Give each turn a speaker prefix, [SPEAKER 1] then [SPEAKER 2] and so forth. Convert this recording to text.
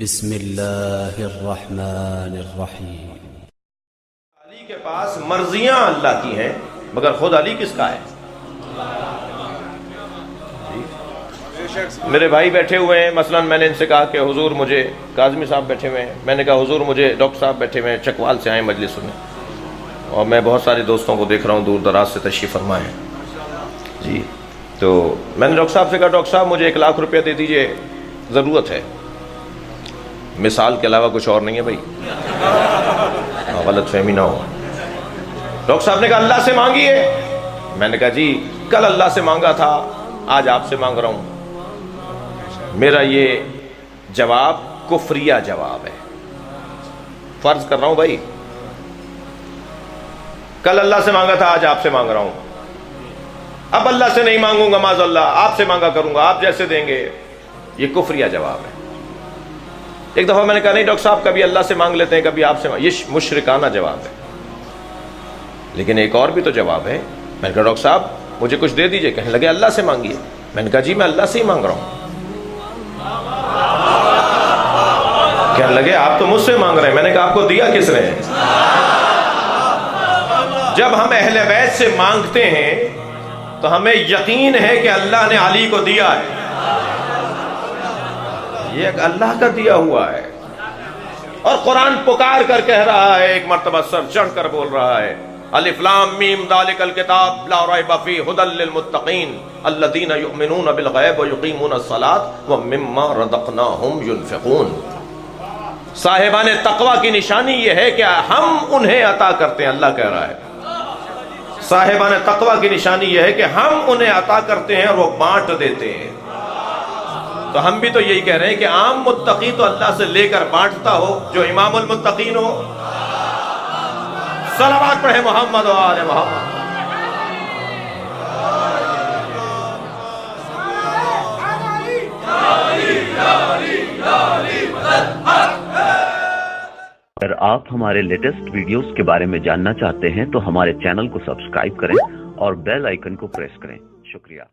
[SPEAKER 1] بسم اللہ الرحمن الرحیم۔
[SPEAKER 2] علی کے پاس مرضیاں اللہ کی ہیں مگر خود علی کس کا ہے؟ میرے بھائی بیٹھے ہوئے ہیں، مثلا میں نے ان سے کہا کہ حضور مجھے، کاظمی صاحب بیٹھے ہوئے ہیں، میں نے کہا حضور مجھے، ڈاکٹر صاحب بیٹھے ہوئے ہیں چکوال سے آئے مجلس میں، اور میں بہت سارے دوستوں کو دیکھ رہا ہوں دور دراز سے تشریف فرما ہے جی، تو میں نے ڈاکٹر صاحب سے کہا ڈاکٹر صاحب مجھے 1 لاکھ روپیہ دے دیجئے، ضرورت ہے، مثال کے علاوہ کچھ اور نہیں ہے بھائی، غلط فہمی نہ ہو۔ ڈاکٹر صاحب نے کہا اللہ سے مانگیے، میں نے کہا جی کل اللہ سے مانگا تھا، آج آپ سے مانگ رہا ہوں۔ میرا یہ جواب کفریہ جواب ہے، فرض کر رہا ہوں بھائی، کل اللہ سے مانگا تھا، آج آپ سے مانگ رہا ہوں، اب اللہ سے نہیں مانگوں گا معاذ اللہ، آپ سے مانگا کروں گا، آپ جیسے دیں گے، یہ کفریہ جواب ہے۔ ایک دفعہ میں نے کہا نہیں ڈاکٹر صاحب کبھی اللہ سے مانگ لیتے ہیں کبھی آپ سے یہ مشرکانہ جواب ہے، لیکن ایک اور بھی تو جواب ہے۔ میں نے کہا ڈاکٹر صاحب مجھے کچھ دے دیجئے، کہنے لگے اللہ سے مانگیے، میں نے کہا جی میں اللہ سے ہی مانگ رہا ہوں، کہنے لگے آپ تو مجھ سے مانگ رہے ہیں، میں نے کہا آپ کو دیا کس نے؟ جب ہم اہل بیت سے مانگتے ہیں تو ہمیں یقین ہے کہ اللہ نے علی کو دیا ہے، یہ ایک اللہ کا دیا ہوا ہے، اور قرآن پکار کر کہہ رہا ہے، ایک مرتبہ سر چڑھ کر بول رہا ہے الف لام میم ذالک الکتاب لا ریب فیہ ھدی للمتقین الذین یؤمنون بالغیب ویقیمون الصلاۃ ومما رزقناہم ینفقون۔ صاحبان تقوی کی نشانی یہ ہے کہ ہم انہیں عطا کرتے ہیں، اللہ کہہ رہا ہے صاحبان تقوی کی نشانی یہ ہے کہ ہم انہیں عطا کرتے ہیں اور وہ بانٹ دیتے ہیں۔ تو ہم بھی تو یہی کہہ رہے ہیں کہ عام متقی تو اللہ سے لے کر بانٹتا ہو، جو امام المتقین ہو، صلوات پڑھے محمد و آل محمد۔
[SPEAKER 3] اگر آپ ہمارے لیٹسٹ ویڈیوز کے بارے میں جاننا چاہتے ہیں تو ہمارے چینل کو سبسکرائب کریں اور بیل آئیکن کو پریس کریں۔ شکریہ۔